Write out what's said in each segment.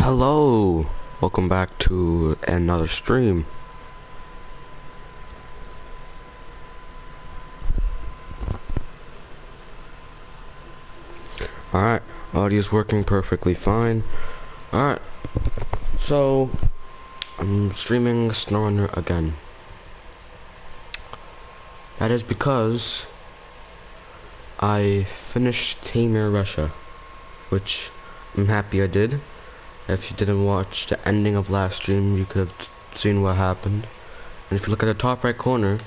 Hello, welcome back to another stream. Alright, audio's working perfectly fine. Alright, so I'm streaming Snowrunner again. That is because I finished Taymyr Russia, which I'm happy I did. If you didn't watch the ending of last stream, you could have seen what happened. And if you look at the top right corner,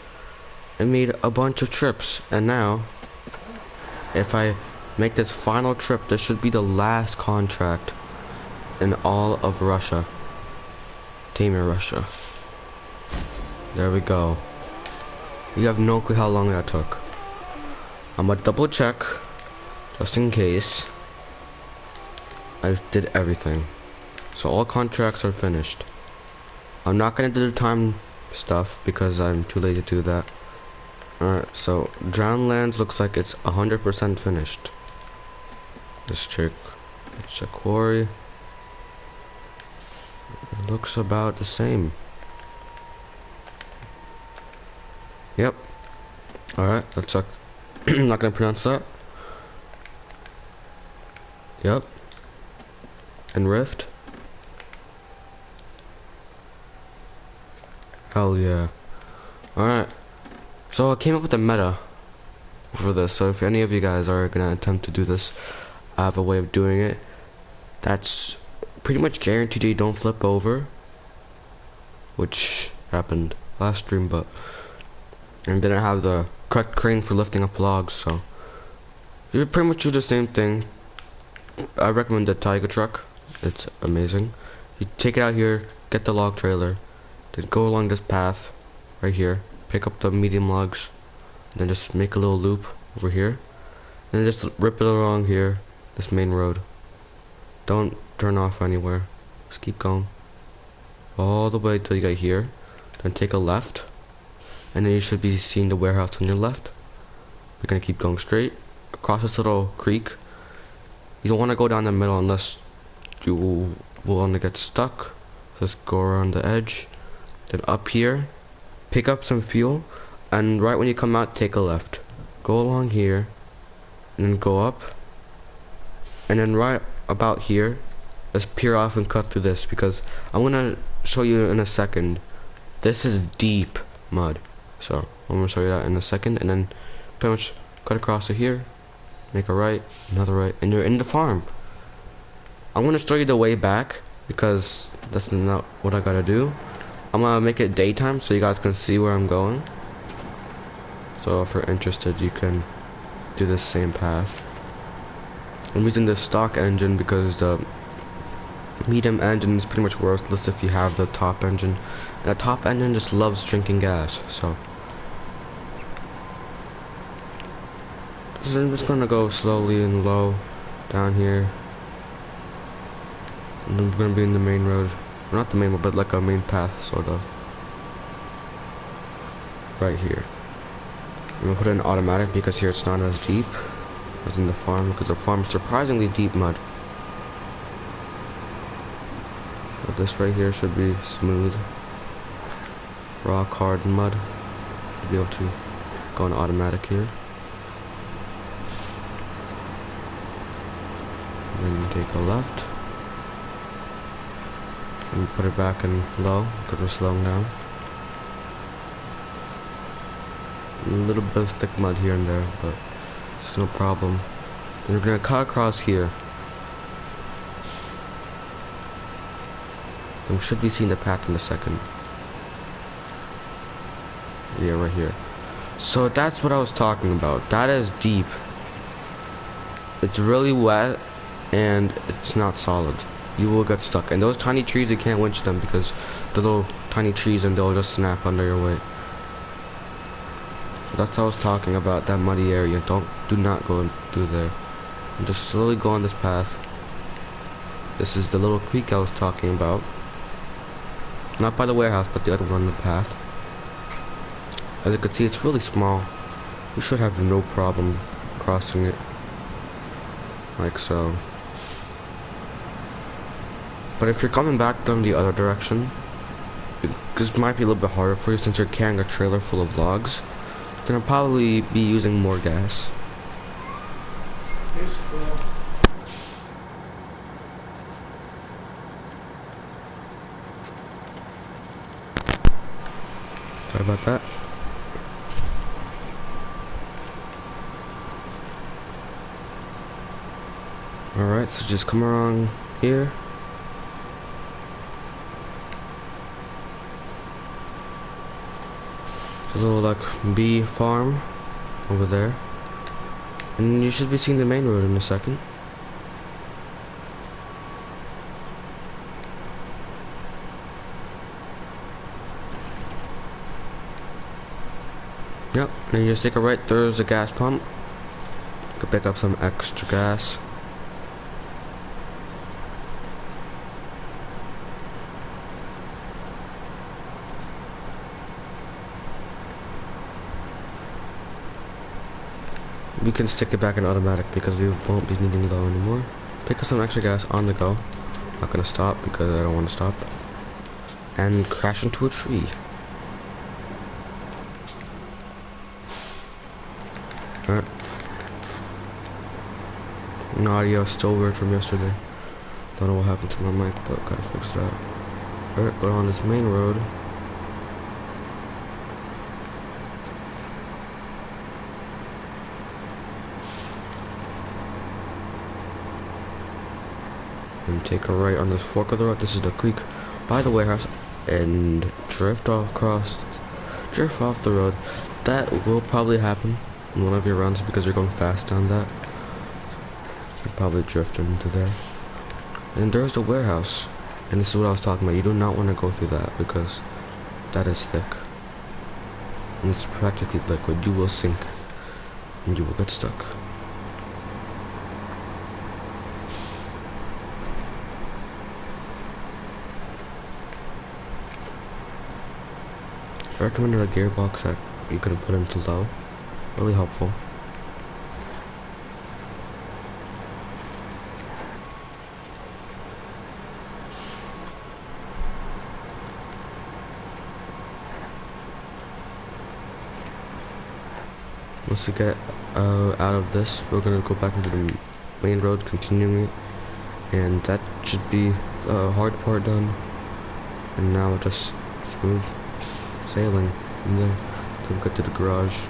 I made a bunch of trips, and now if I make this final trip, this should be the last contract in all of Russia. Taymyr Russia. There we go. You have no clue how long that took. I'm gonna double check, just in case. I did everything. So all contracts are finished. I'm not gonna do the time stuff because I'm too lazy to do that. Alright, so Drownlands looks like it's 100% finished. Let's check quarry. It looks about the same. Yep. Alright, let's check. I'm not gonna pronounce that. Yep. And Rift. Hell yeah. Alright. So I came up with a meta for this, so if any of you guys are gonna attempt to do this, I have a way of doing it that's pretty much guaranteed you don't flip over, which happened last stream, but and didn't have the correct crane for lifting up logs, so you pretty much do the same thing. I recommend the Tiger truck. It's amazing. You take it out here, get the log trailer, then go along this path right here, pick up the medium logs, then just make a little loop over here, and then just rip it along here, this main road. Don't turn off anywhere, just keep going all the way till you get here, then take a left, and then you should be seeing the warehouse on your left. You're gonna keep going straight across this little creek. You don't want to go down the middle unless you will want to get stuck. Just go around the edge, then up here, pick up some fuel, and right when you come out, take a left. Go along here, and then go up, and then right about here, just peer off and cut through this, because I'm gonna show you in a second. This is deep mud, so I'm gonna show you that in a second, and then pretty much cut across to here, make a right, another right, and you're in the farm. I'm gonna show you the way back because that's not what I gotta do. I'm gonna make it daytime so you guys can see where I'm going. So if you're interested, you can do the same path. I'm using the stock engine because the medium engine is pretty much worthless if you have the top engine. And the top engine just loves drinking gas, so I'm just gonna go slowly and low down here. And then we're gonna be in the main road. Well, not the main road, but like a main path, sort of. Right here. I'm gonna put it in automatic because here it's not as deep as in the farm, because the farm is surprisingly deep mud. So this right here should be smooth. Rock hard mud. Should be able to go in automatic here. And then you take a left. And put it back in low because we're slowing down. A little bit of thick mud here and there, but it's no problem. And we're gonna cut across here. And we should be seeing the path in a second. Yeah, right here. So that's what I was talking about. That is deep. It's really wet and it's not solid. You will get stuck. And those tiny trees, you can't winch them because they're little tiny trees and they'll just snap under your weight. So that's what I was talking about, that muddy area. Do not go through there. And just slowly go on this path. This is the little creek I was talking about. Not by the warehouse, but the other one on the path. As you can see, it's really small. You should have no problem crossing it. Like so. But if you're coming back down the other direction, this might be a little bit harder for you since you're carrying a trailer full of logs. You're gonna probably be using more gas. Sorry about that. Alright, so just come around here. There's a little like bee farm over there. And you should be seeing the main road in a second. Yep, and you just take a right, there's a gas pump. You can pick up some extra gas. We can stick it back in automatic because we won't be needing low anymore. Pick up some extra gas on the go. Not gonna stop because I don't want to stop. And crash into a tree. Alright. My audio is still weird from yesterday. Don't know what happened to my mic, but gotta fix that. Alright, go on this main road. And take a right on this fork of the road. This is the creek by the warehouse, and drift off the road. That will probably happen in one of your runs because you're going fast down that. You'll probably drift into there. And there's the warehouse, and this is what I was talking about. You do not want to go through that because that is thick and it's practically liquid. You will sink and you will get stuck. I recommend a gearbox that you can put into low. Really helpful. Once we get out of this, we're gonna go back into the main road, continuing it, and that should be the hard part done. And now we're just smooth sailing in there until we get to the garage.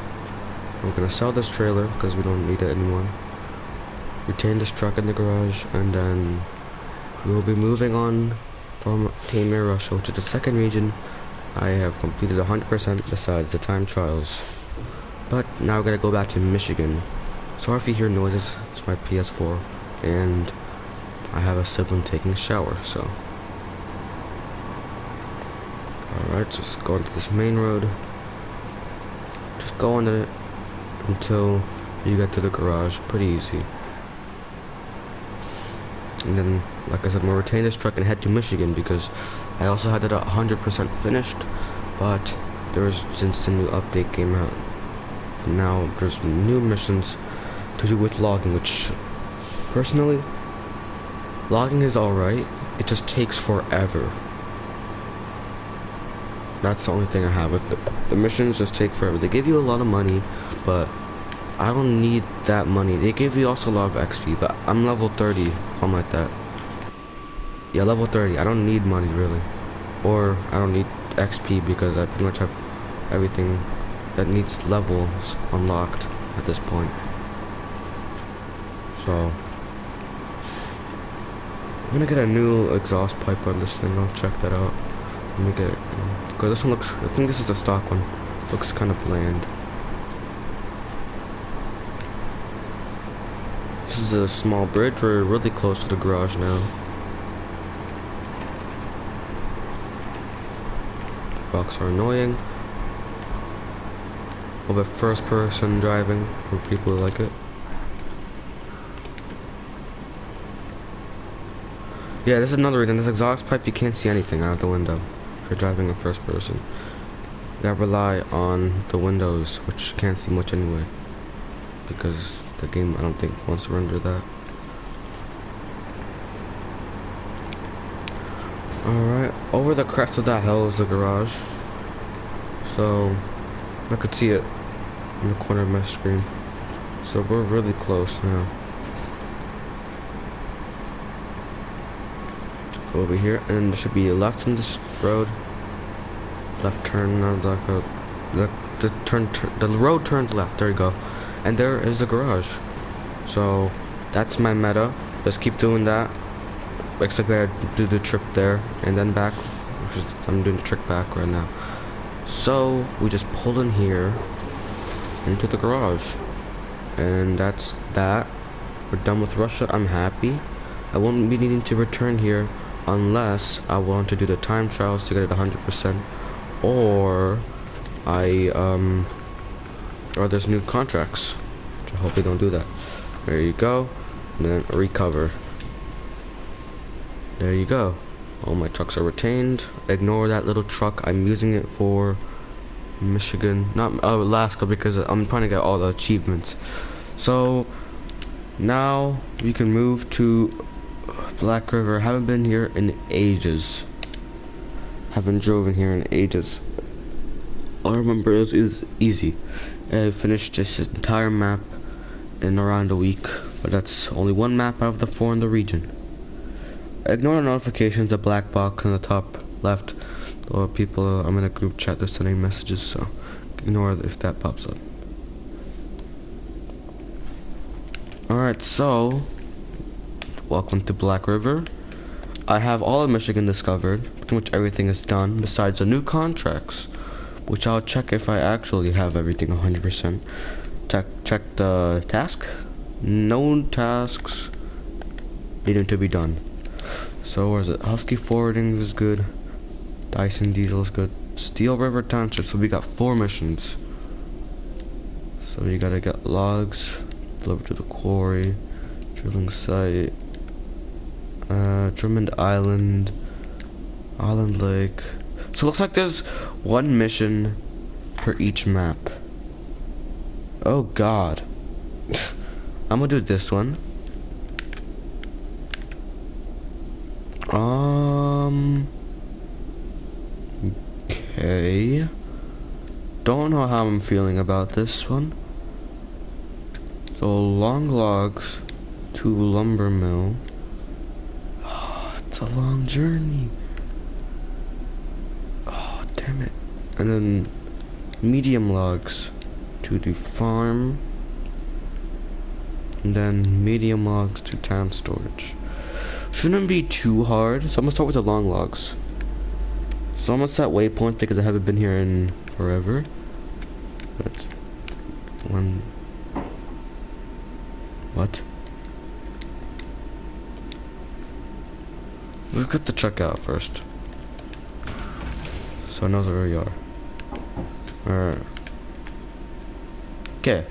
We're gonna sell this trailer because we don't need it anymore. Retain this truck in the garage, and then we'll be moving on from Taymyr, Russia to the second region. I have completed 100% besides the time trials. But now we're gonna go back to Michigan. Sorry if you hear noises, it's my PS4, and I have a sibling taking a shower, so. Alright, just go into this main road. Just go on it until you get to the garage, pretty easy. And then, like I said, we'll retain this truck and head to Michigan because I also had it 100% finished, but since the new update came out, now there's new missions to do with logging, which personally, logging is alright, it just takes forever. That's the only thing I have with it. The missions just take forever. They give you a lot of money, but I don't need that money. They give you also a lot of XP, but I'm level 30, something like that. Yeah, level 30. I don't need money really, or I don't need XP because I pretty much have everything that needs levels unlocked at this point. So I'm gonna get a new exhaust pipe on this thing. I'll check that out. Let me get it. Cause this one looks, I think this is the stock one. Looks kind of bland. This is a small bridge. We're really close to the garage now. Rocks are annoying. A little bit first person driving for people who like it. Yeah, this is another reason. This exhaust pipe, you can't see anything out of the window if you're driving in first person. You gotta rely on the windows, which you can't see much anyway, because the game, I don't think, wants to render that. Alright, over the crest of that hill is the garage. So, I could see it in the corner of my screen. So we're really close now. Go over here, and there should be a left in this road. Left turn, not like a... The road turns left, there you go. And there is the garage. So, that's my meta. Just keep doing that. Except I do the trip there and then back, which is I'm doing the trick back right now. So we just pull in here into the garage, and that's that. We're done with Russia. I'm happy. I won't be needing to return here unless I want to do the time trials to get it 100%, or or there's new contracts, which I hope they don't do that. There you go, and then recover. There you go. All my trucks are retained. Ignore that little truck. I'm using it for Michigan, not Alaska, because I'm trying to get all the achievements. So now we can move to Black River. Haven't been here in ages. Haven't driven here in ages. All I remember is easy. I finished this entire map in around a week, but that's only one map out of the 4 in the region. Ignore the notifications, the black box on the top left, or people, I'm in a group chat, they're sending messages, so ignore if that pops up. Alright, so, welcome to Black River. I have all of Michigan discovered, pretty much everything is done, besides the new contracts, which I'll check if I actually have everything 100%. Check the task, no tasks needing to be done. So where is it? Husky Forwarding is good. Dyson Diesel is good. Steel River Township. So we got 4 missions. So you gotta get logs delivered to the quarry, drilling site, Drummond Island, Island Lake. So it looks like there's 1 mission per each map. Oh God. I'm gonna do this one. Okay. Don't know how I'm feeling about this one. So long logs to lumber mill. Oh, it's a long journey. Oh, damn it. And then medium logs to the farm. And then medium logs to town storage. Shouldn't be too hard, so I'm gonna start with the long logs. So I'm gonna set waypoints because I haven't been here in forever. That's one. What? Let's get the checkout first, so it knows where we are. Alright. Okay.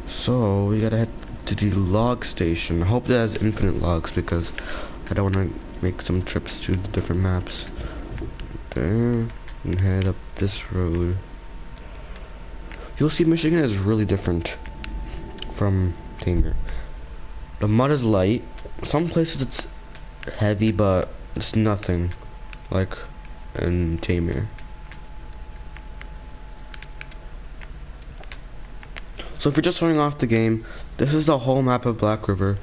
So we gotta head to the log station. I hope that has infinite logs because I don't want to make some trips to the different maps. There, and head up this road. You'll see Michigan is really different from Taymyr. The mud is light. Some places it's heavy, but it's nothing like in Taymyr. So if you're just starting off the game, this is the whole map of Black River.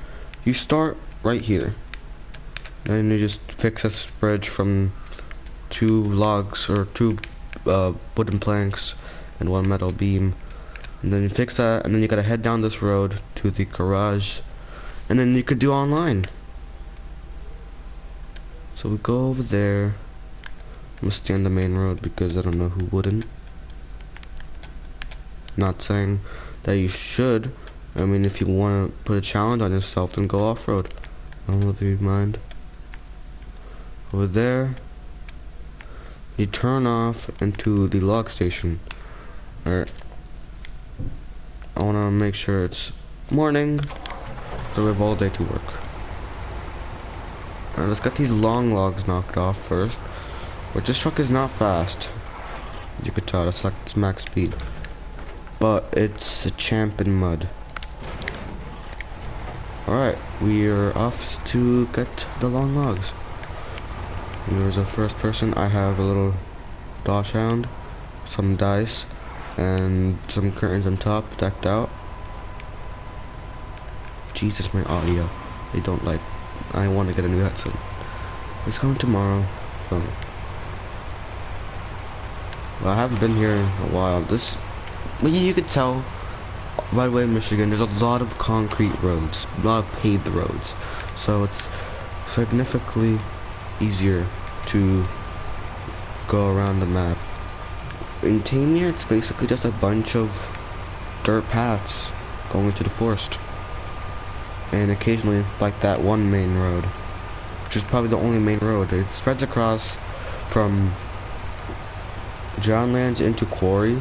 You start right here. Then you just fix this bridge from 2 logs or 2 wooden planks and 1 metal beam. And then you fix that, and then you gotta head down this road to the garage. And then you could do online. So we go over there. I'm gonna stay on the main road because I don't know who wouldn't. Not saying that you should. I mean, if you want to put a challenge on yourself, then go off-road. I don't really mind. Over there, you turn off into the log station. Alright. I want to make sure it's morning, so we have all day to work. Alright, let's get these long logs knocked off first. But this truck is not fast. As you could tell, it's like its max speed. But it's a champ in mud. Alright, we are off to get the long logs. There's a first person. I have a little dosh hound, some dice, and some curtains on top, decked out. Jesus, my audio. They don't like. I want to get a new headset. It's coming tomorrow. So. Well, I haven't been here in a while. You could tell right away in Michigan, there's a lot of concrete roads, a lot of paved roads. So it's significantly easier to go around the map. In Taymyr, it's basically just a bunch of dirt paths going into the forest. And occasionally, like that one main road, which is probably the only main road. It spreads across from Johnlands into Quarry,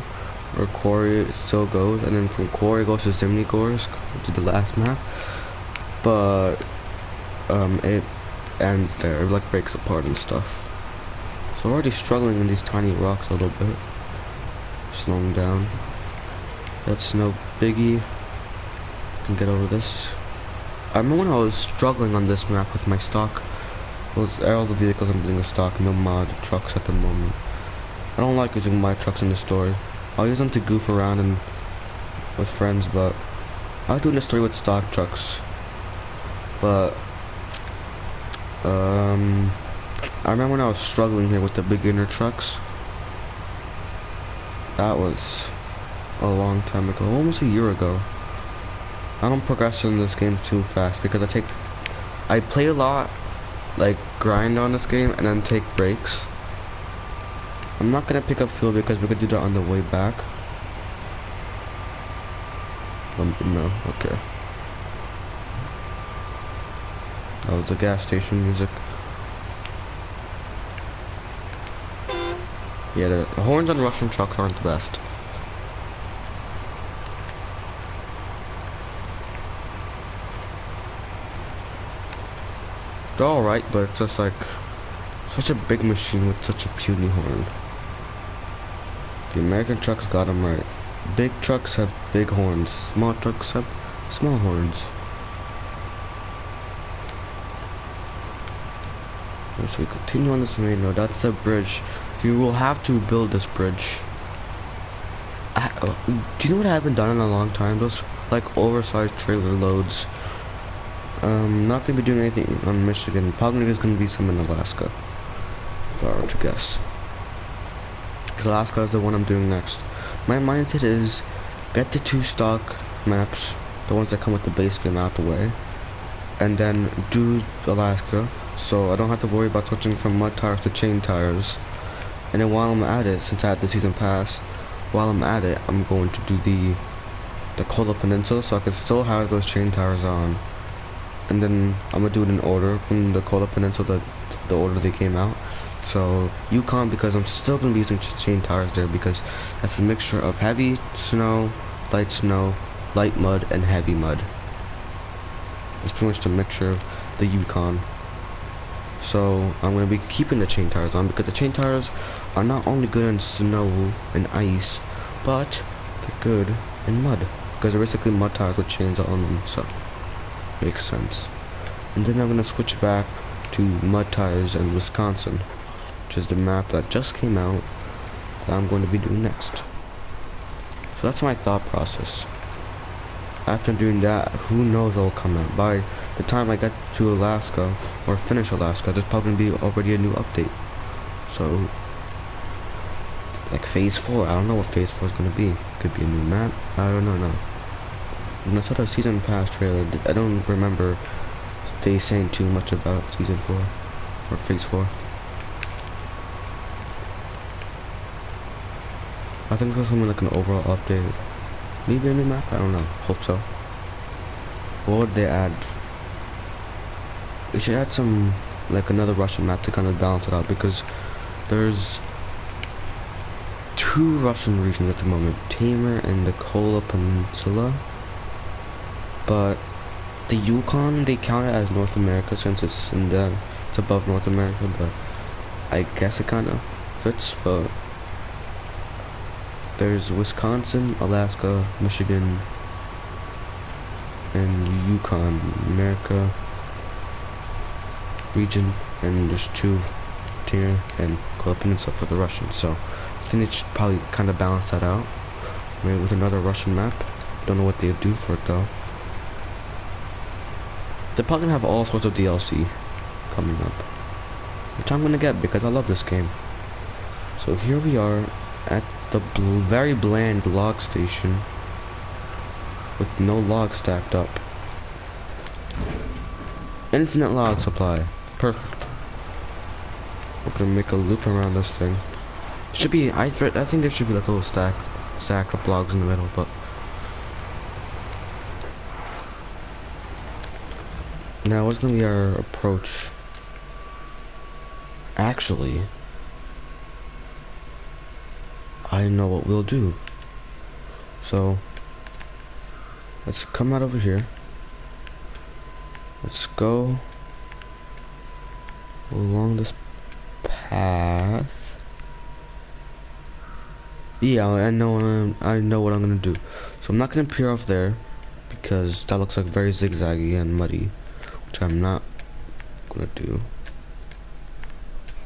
where Quarry still goes, and then from Quarry goes to Zimnigorsk, which is the last map. But it ends there. It like breaks apart and stuff. So we're already struggling in these tiny rocks a little bit. Slowing down. That's no biggie. Can get over this. I remember when I was struggling on this map with my stock. Well, all the vehicles I'm using a stock, no mod trucks at the moment. I don't like using my trucks in the story. I'll use them to goof around and with friends, but I'll do the story with stock trucks. But I remember when I was struggling here with the beginner trucks. That was a long time ago, almost a year ago. I don't progress in this game too fast because I play a lot, like grind on this game and then take breaks. I'm not gonna pick up fuel because we could do that on the way back. No, okay. Oh, it's a gas station music. Yeah, the horns on Russian trucks aren't the best. They're alright, but it's just like such a big machine with such a puny horn. The American trucks got them right. Big trucks have big horns. Small trucks have small horns. So we continue on this main road. That's the bridge. You will have to build this bridge. Do you know what I haven't done in a long time? Those like oversized trailer loads. Not gonna be doing anything on Michigan. Probably there's gonna be some in Alaska, if I were to guess. Because Alaska is the one I'm doing next. My mindset is get the 2 stock maps, the ones that come with the base game, out the way, and then do Alaska, so I don't have to worry about switching from mud tires to chain tires. And then while I'm at it, since I have the season pass, while I'm at it, I'm going to do the Kola Peninsula, so I can still have those chain tires on. And then I'm gonna do it in order from the Kola Peninsula, the order they came out. So Yukon, because I'm still gonna be using chain tires there, because that's a mixture of heavy snow, light mud, and heavy mud. It's pretty much the mixture of the Yukon. So I'm gonna be keeping the chain tires on because the chain tires are not only good in snow and ice, but they're good in mud because they're basically mud tires with chains on them. So makes sense. And then I'm gonna switch back to mud tires in Wisconsin, which is the map that just came out that I'm going to be doing next. So that's my thought process. After doing that, who knows what will come out. By the time I get to Alaska or finish Alaska, there's probably gonna be already a new update. So like phase 4, I don't know what phase 4 is gonna be. Could be a new map, I don't know. No. When I saw the season pass trailer, I don't remember they saying too much about season 4 or phase 4. I think there's something like an overall update. Maybe a new map? I don't know. Hope so. What would they add? They should add some, like another Russian map to kind of balance it out, because there's 2 Russian regions at the moment, Taymyr and the Kola Peninsula. But the Yukon, they count it as North America since it's it's above North America, but I guess it kind of fits. But there's Wisconsin, Alaska, Michigan, and Yukon, America region, and there's 2 Taymyr and go up Peninsula for the Russians. So I think they should probably kind of balance that out. Maybe with another Russian map. Don't know what they would do for it though. They're probably gonna have all sorts of DLC coming up, which I'm gonna get because I love this game. So here we are at the very bland log station with no logs stacked up. Infinite log supply. Perfect. We're gonna make a loop around this thing. Should be, I think there should be like a little stack of logs in the middle, but now what's gonna be our approach? Actually, I know what we'll do. So let's come out over here. Let's go along this path. Yeah, I know what I'm gonna do. So I'm not gonna peer off there because that looks like very zigzaggy and muddy, which I'm not gonna do.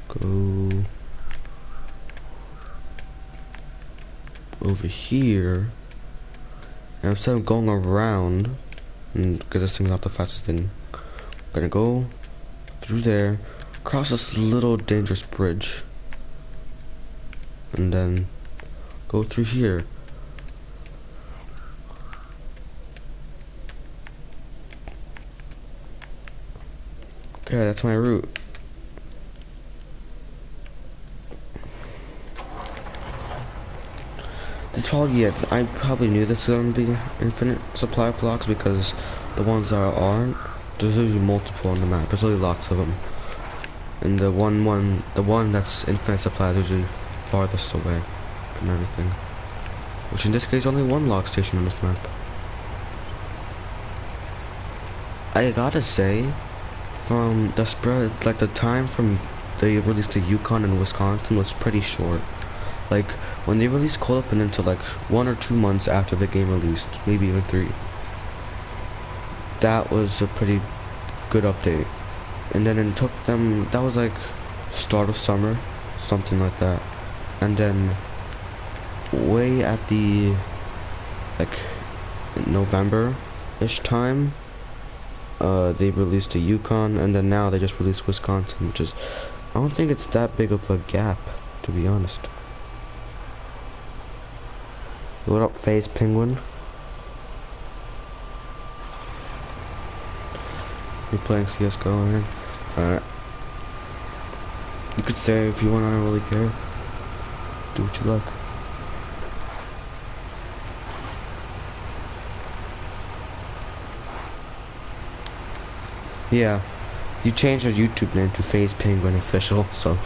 Go over here, and instead of going around, and because this thing's not the fastest thing, I'm gonna go through there, cross this little dangerous bridge, and then go through here. Okay, that's my route. It's probably, yeah, I probably knew this was gonna be infinite supply of logs because the ones that aren't, there's usually multiple on the map. There's really lots of them, and the one that's infinite supply is usually farthest away from everything. Which in this case, only one log station on this map. I gotta say, from the spread, like the time from they released the Yukon and Wisconsin was pretty short. Like when they released Cold Peninsula, like 1 or 2 months after the game released, maybe even 3. That was a pretty good update. And then it took them, that was like start of summer, something like that. And then way at the like November-ish time, they released the Yukon, and then now they just released Wisconsin, which is, I don't think it's that big of a gap, to be honest. What up, Phase Penguin? You're playing CSGO, man? Alright. You could stay if you want, I don't really care. Do what you like. Yeah, you changed your YouTube name to Phase Penguin Official, so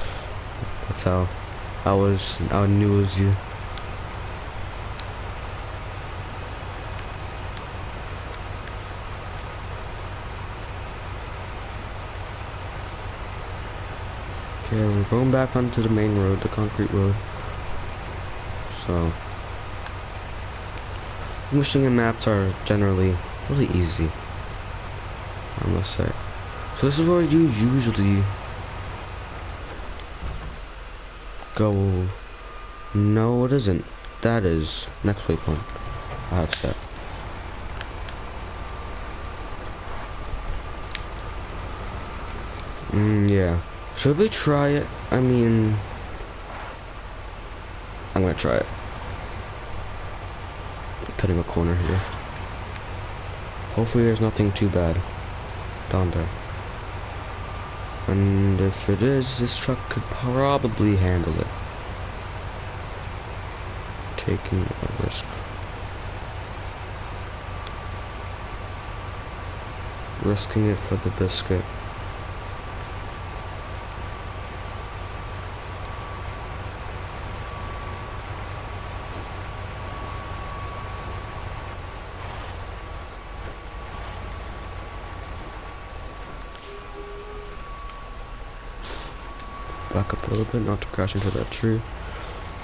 that's how I knew it was you. Okay, we're going back onto the main road, the concrete road. So, wishing and maps are generally really easy, I must say. So this is where you usually go. No, it isn't. That is next waypoint I have set. Yeah. Should we try it? I mean, I'm gonna try it. Cutting a corner here. Hopefully there's nothing too bad down there. And if it is, this truck could probably handle it. Taking a risk. Risking it for the biscuit. Back up a little bit, not to crash into that tree.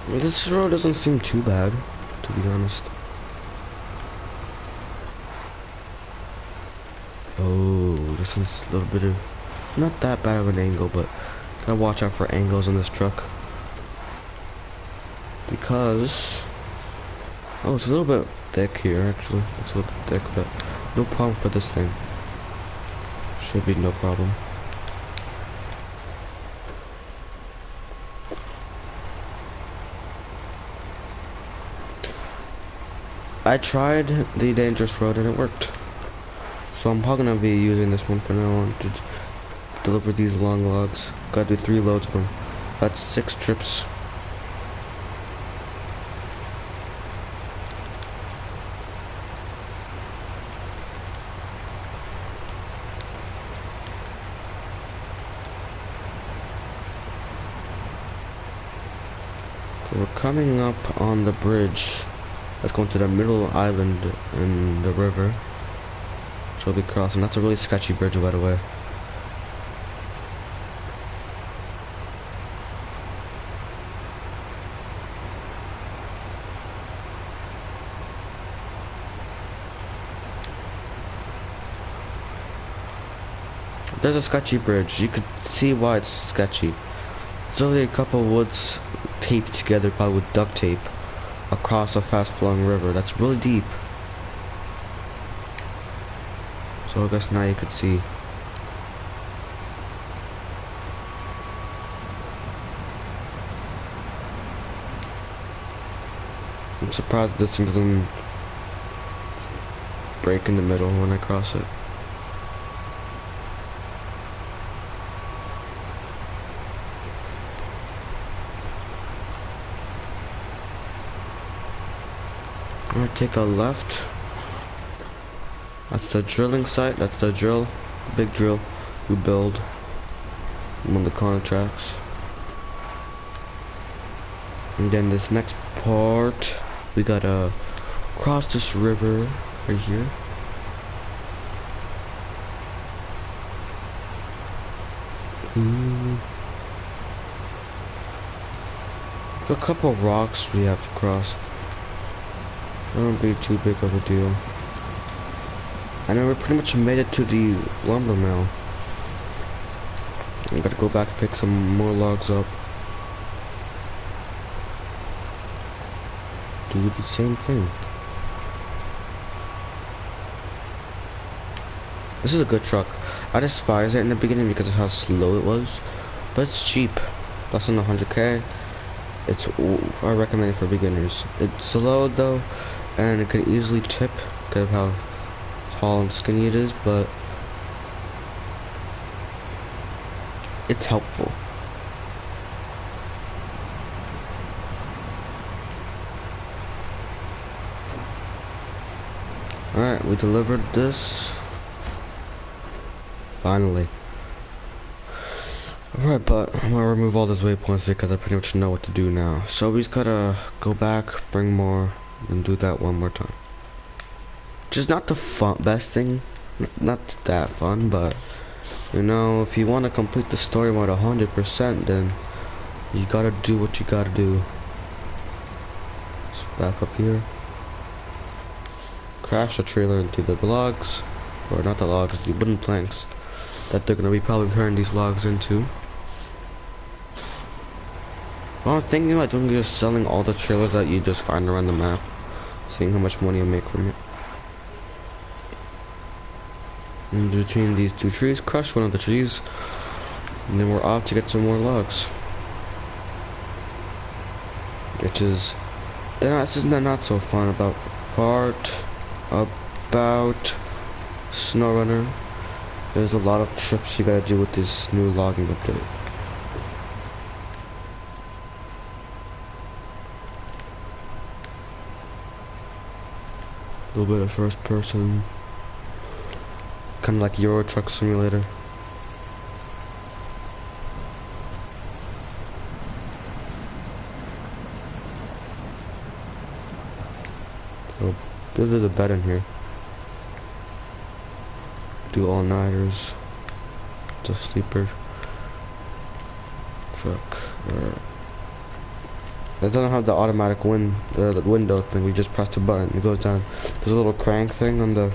I mean, this road doesn't seem too bad, to be honest. Oh, this is a little bit of, not that bad of an angle, but Gotta watch out for angles in this truck. Because... oh, it's a little bit thick here, actually. It's a little bit thick, but no problem for this thing. Should be no problem. I tried the dangerous road and it worked. So I'm probably gonna be using this one for now on to deliver these long logs. Gotta do 3 loads of them. That's 6 trips. So we're coming up on the bridge. Let's go into the middle island in the river. So we'll be crossing. That's a really sketchy bridge, by the way. There's a sketchy bridge. You could see why it's sketchy. It's only a couple of woods taped together, probably with duct tape, across a fast-flowing river that's really deep. So I guess now you could see. I'm surprised this thing doesn't break in the middle when I cross it. I'm gonna take a left. That's the drilling site. That's the drill, big drill we build on the contracts. And then this next part, we gotta cross this river right here. A couple of rocks we have to cross. It won't be too big of a deal. And then we pretty much made it to the lumber mill. I gotta go back and pick some more logs up. Do the same thing. This is a good truck. I despised it in the beginning because of how slow it was, but it's cheap. Less than 100k. I recommend it for beginners. It's slow though, and it could easily tip because of how tall and skinny it is, but it's helpful. Alright, we delivered this. Finally. Alright, but I'm gonna remove all those waypoints because I pretty much know what to do now. So we just gotta go back, bring more, and do that one more time. Just not the best thing, not that fun, but you know, if you want to complete the story mode 100%, then you gotta do what you gotta do. Let's back up here. Crash the trailer into the logs, or not the logs, the wooden planks that they're gonna be probably turning these logs into. Well, I'm thinking about doing just selling all the trailers that you just find around the map, seeing how much money I make from it. In between these 2 trees, crush one of the trees, and then we're off to get some more logs. Which is, this is not so fun about Snowrunner. There's a lot of trips you gotta do with this new logging update. A little bit of first person. Kind of like Euro Truck Simulator. So, there's a bed in here. Do all-nighters. It's a sleeper truck. It doesn't have the automatic the window thing. We just press the button, it goes down. There's a little crank thing on the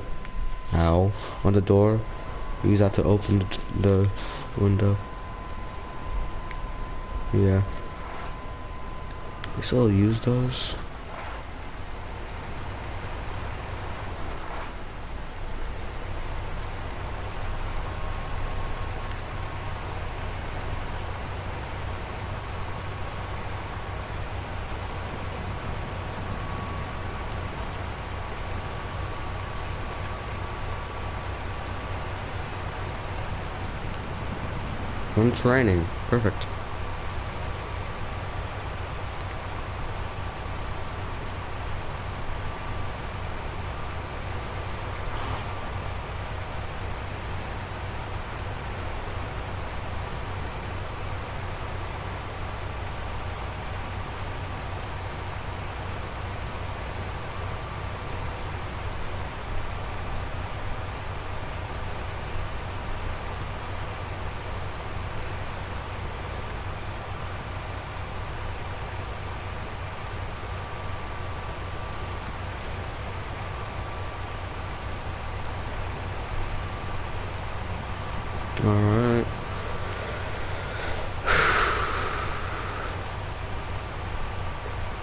on the door. We use that to open the window. Yeah. We still use those. When it's raining. Perfect. Alright.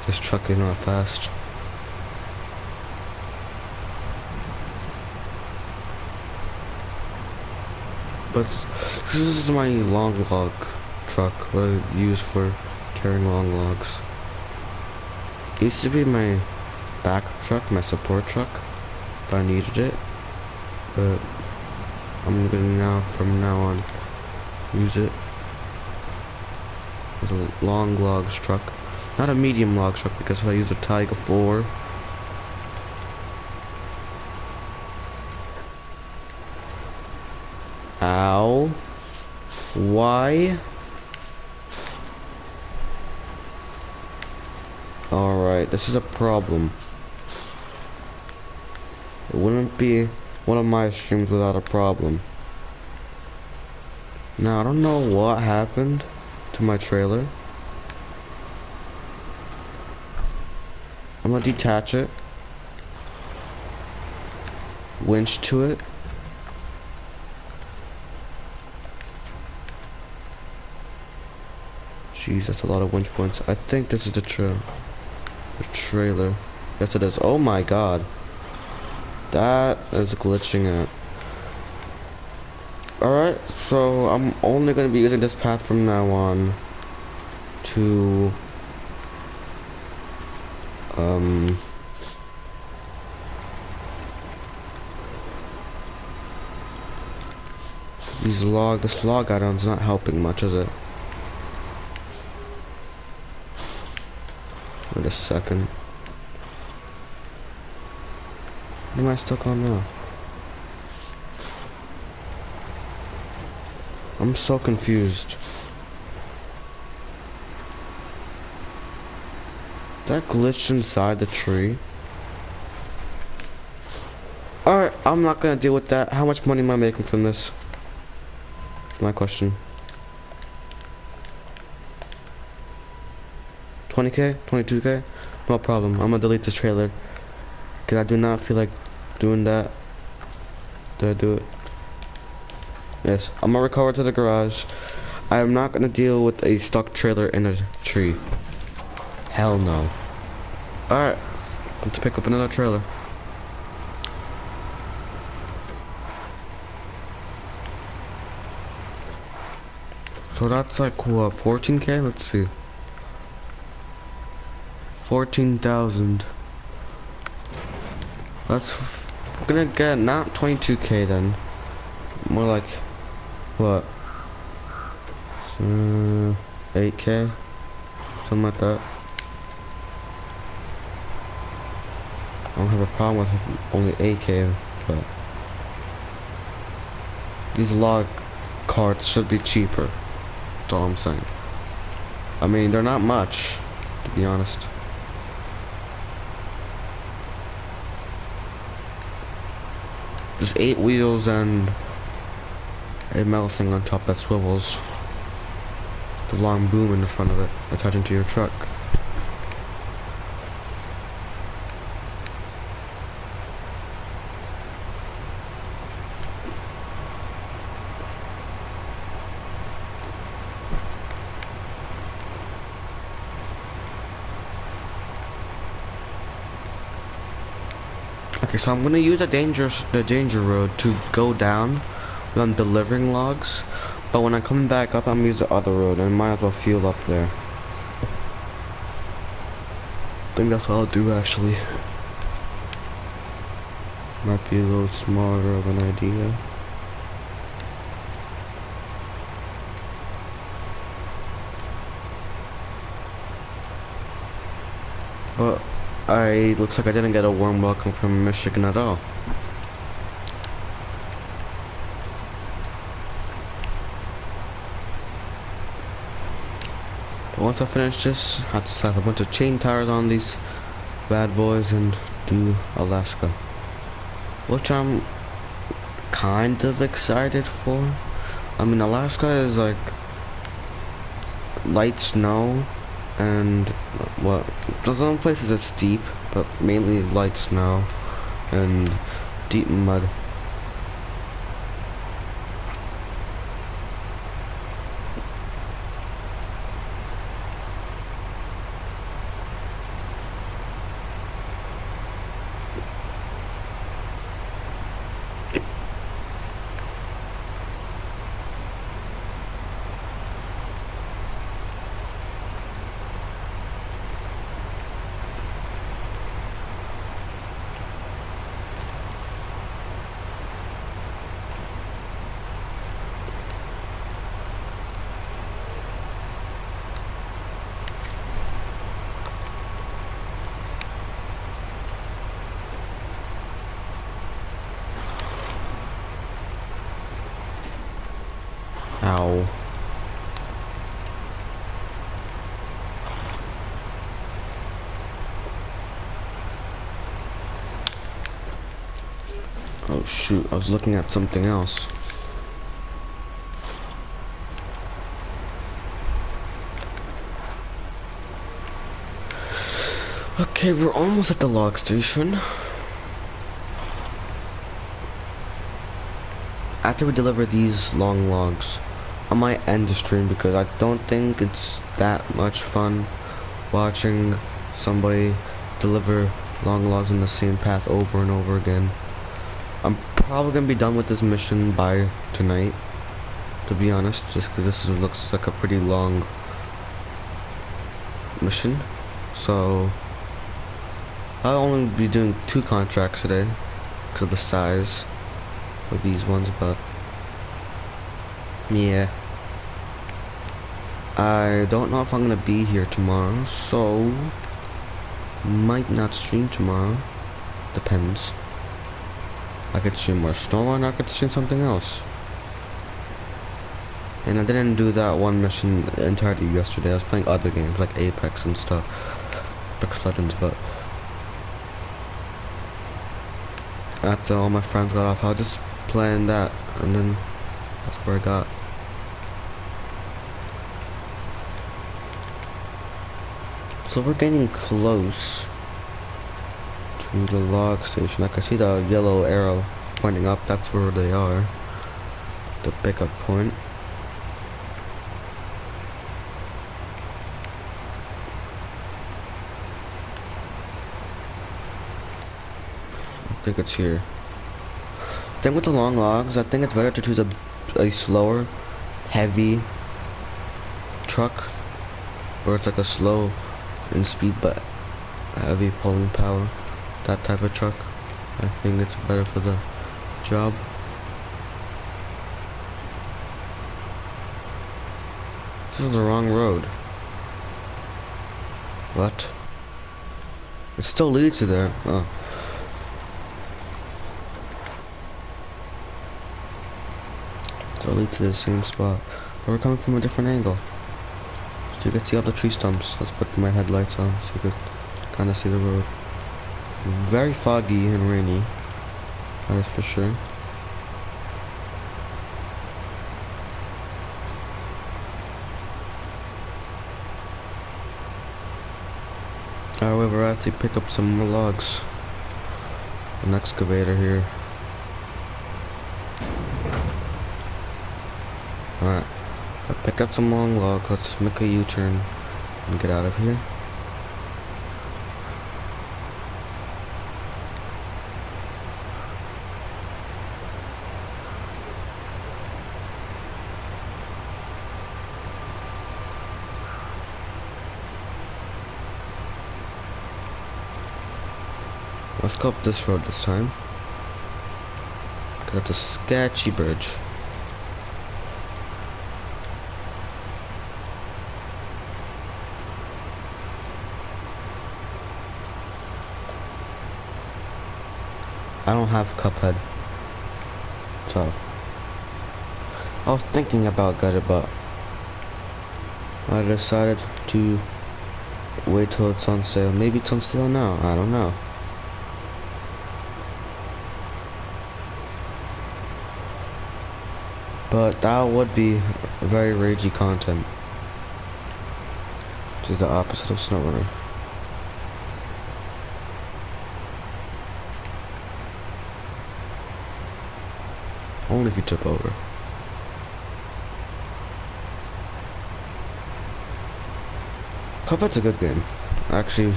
This truck is not fast. But this is my long log truck, what I use for carrying long logs. It used to be my backup truck, my support truck, if I needed it. But I'm gonna now, from now on, use it as a long logs truck. Not a medium logs truck, because if I use a Tiger 4, ow. Why? Alright, this is a problem. It wouldn't be one of my streams without a problem. Now, I don't know what happened to my trailer. I'm gonna detach it. Winch to it. Jeez, that's a lot of winch points. I think this is the trailer. Yes, it is. Oh my god. That is glitching out. Alright, so I'm only going to be using this path from now on to this log add-on's not helping much, is it? Wait a second. What am I stuck on now? I'm so confused. That glitched inside the tree. Alright, I'm not gonna deal with that. How much money am I making from this? That's my question. 20k? 22k? No problem. I'm gonna delete this trailer. Cause I do not feel like doing that. Did I do it? Yes. I'm gonna recover to the garage. I am not gonna deal with a stuck trailer in a tree. Hell no. Alright. Let's pick up another trailer. So that's like what, 14k? Let's see. 14,000. That's gonna get not 22k then. More like what? 8k? Something like that. I don't have a problem with only 8k, but these log carts should be cheaper. That's all I'm saying. I mean, they're not much, to be honest. Just 8 wheels and a metal thing on top that swivels. The long boom in the front of it, attaching to your truck. Okay, so I'm gonna use the danger road to go down when I'm delivering logs. But when I'm coming back up, I'm gonna use the other road, and I might as well fuel up there. I think that's what I'll do actually. Might be a little smarter of an idea. But looks like I didn't get a warm welcome from Michigan at all. But once I finish this, I have to slap a bunch of chain tires on these bad boys and do Alaska, which I'm kind of excited for. I mean, Alaska is like light snow and what, there's some places it's steep, but mainly light snow and deep mud. Ow. Oh shoot, I was looking at something else. Okay, we're almost at the log station. After we deliver these long logs, I might end the stream because I don't think it's that much fun watching somebody deliver long logs on the same path over and over again. I'm probably gonna be done with this mission by tonight, to be honest, just because looks like a pretty long mission. So I'll only be doing 2 contracts today because of the size of these ones, but yeah, I don't know if I'm gonna be here tomorrow, so might not stream tomorrow. Depends. I could stream more Snowrunner, I could stream something else. And I didn't do that one mission entirely yesterday. I was playing other games like Apex and stuff, Apex Legends, but after all my friends got off, I was just playing that, and then that's where I got. So we're getting close to the log station. I can see the yellow arrow pointing up. That's where they are. The pickup point. I think it's here. The thing with the long logs, I think it's better to choose a slower, heavy truck, where it's like a slow in speed but heavy pulling power. That type of truck, I think it's better for the job. This is the wrong road. What? It still leads to there. Oh. Still leads to the same spot. But we're coming from a different angle. So you can see all the tree stumps. Let's put my headlights on so you can kind of see the road. Very foggy and rainy, that is for sure. However, I have to pick up some more logs. An excavator here. Alright, I picked up some long logs. Let's make a U-turn and get out of here. Let's go up this road this time. Got a sketchy bridge. I don't have Cuphead, so I was thinking about getting it, but I decided to wait till it's on sale. Maybe it's on sale now, I don't know. But that would be very ragey content, which is the opposite of Snowrunner. Only if you took over. Cuphead's a good game. I actually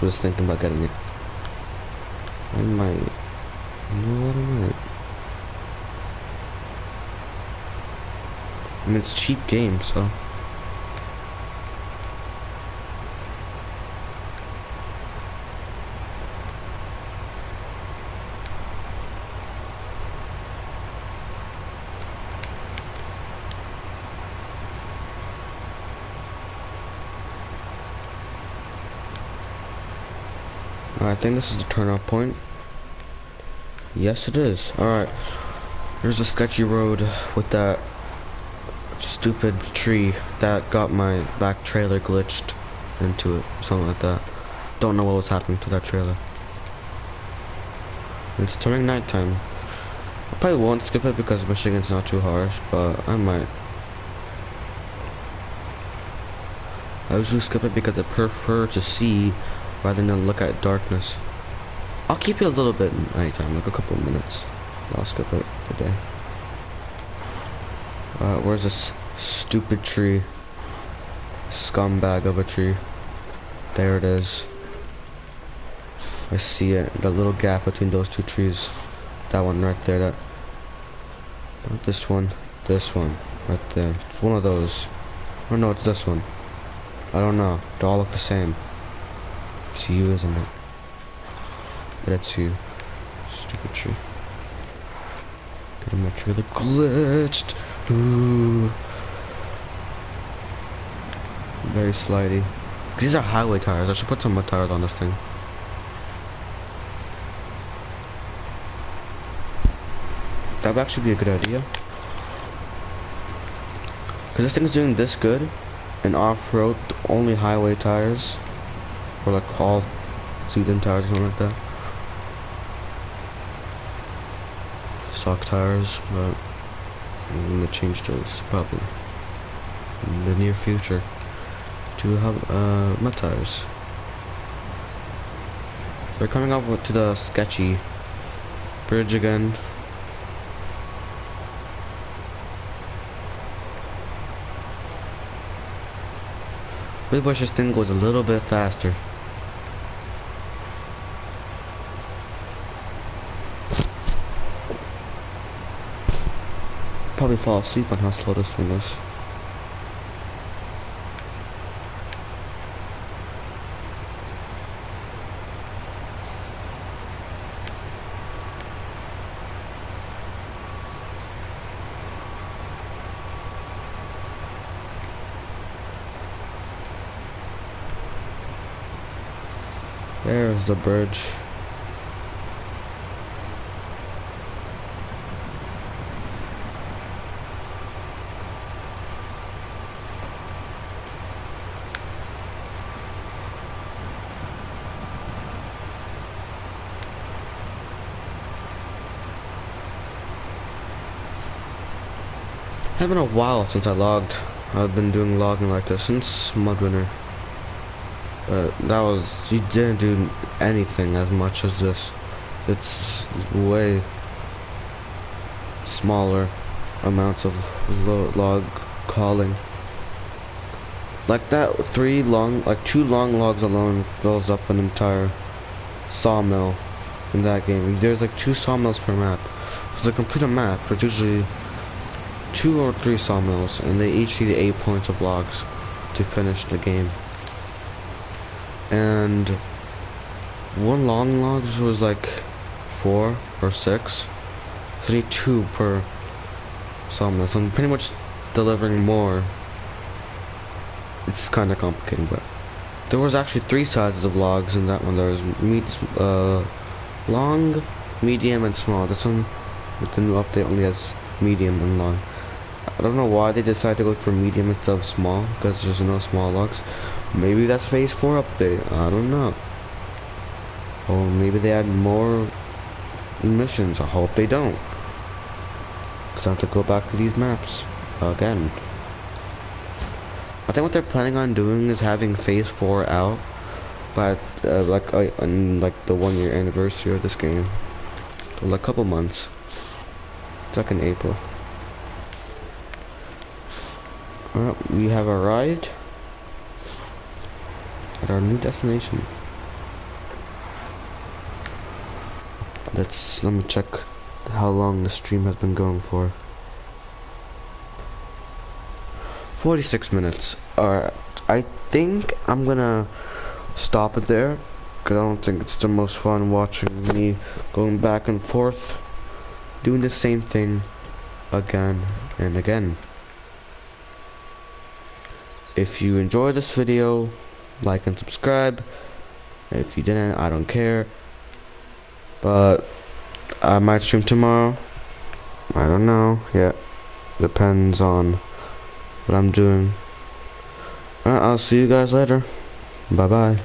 was thinking about getting it. I might. You know what, I might. I mean, it's a cheap game, so. I think this is the turnoff point. Yes, it is. Alright. There's a sketchy road with that stupid tree that got my back trailer glitched into it. Something like that. Don't know what was happening to that trailer. It's turning nighttime. I probably won't skip it because Michigan's not too harsh, but I might. I usually skip it because I prefer to see rather than look at darkness. I'll keep it a little bit in nighttime, like a couple of minutes. I'll skip it today. Where's this stupid tree? Scumbag of a tree. There it is. I see it. The little gap between those two trees. That one right there. That. Not this one. This one. Right there. It's one of those. Oh no, it's this one. I don't know. They all look the same. It's you, isn't it? But it's you. Stupid tree. Getting my trailer glitched. Ooh. Very slidey. These are highway tires. I should put some mud tires on this thing. That would actually be a good idea. Because this thing is doing this good in off-road, only highway tires. Or like all season tires or something like that. Stock tires, but I'm gonna change those probably in the near future to have mud tires. So we're coming up to the sketchy bridge again. Really wish this thing goes a little bit faster. Probably fall asleep on how slow this thing is. There's the bridge. It's been a while since I logged. I've been doing logging like this since Mudrunner. That was, you didn't do anything as much as this. It's way smaller amounts of log calling. Like that two long logs alone fills up an entire sawmill in that game. There's like 2 sawmills per map. So to complete a map, there's usually 2 or 3 sawmills, and they each need 8 points of logs to finish the game. And one long logs was like 4 or 6. So I need 2 per sawmill. So I'm pretty much delivering more. It's kind of complicated, but there was actually 3 sizes of logs in that one. There was long, medium, and small. This one with the new update only has medium and long. I don't know why they decided to go for medium instead of small, because there's no small logs. Maybe that's phase 4 update, I don't know. Or maybe they add more missions. I hope they don't, because I have to go back to these maps again. I think what they're planning on doing is having phase 4 out by on like the 1-year anniversary of this game, like a couple months. It's like in April. Alright, we have arrived at our new destination. Let me check how long the stream has been going for. 46 minutes. Alright, I think I'm gonna stop it there, because I don't think it's the most fun watching me going back and forth doing the same thing again and again. If you enjoyed this video, like and subscribe. If you didn't, I don't care. But I might stream tomorrow. I don't know yet. Depends on what I'm doing. Alright, I'll see you guys later. Bye bye.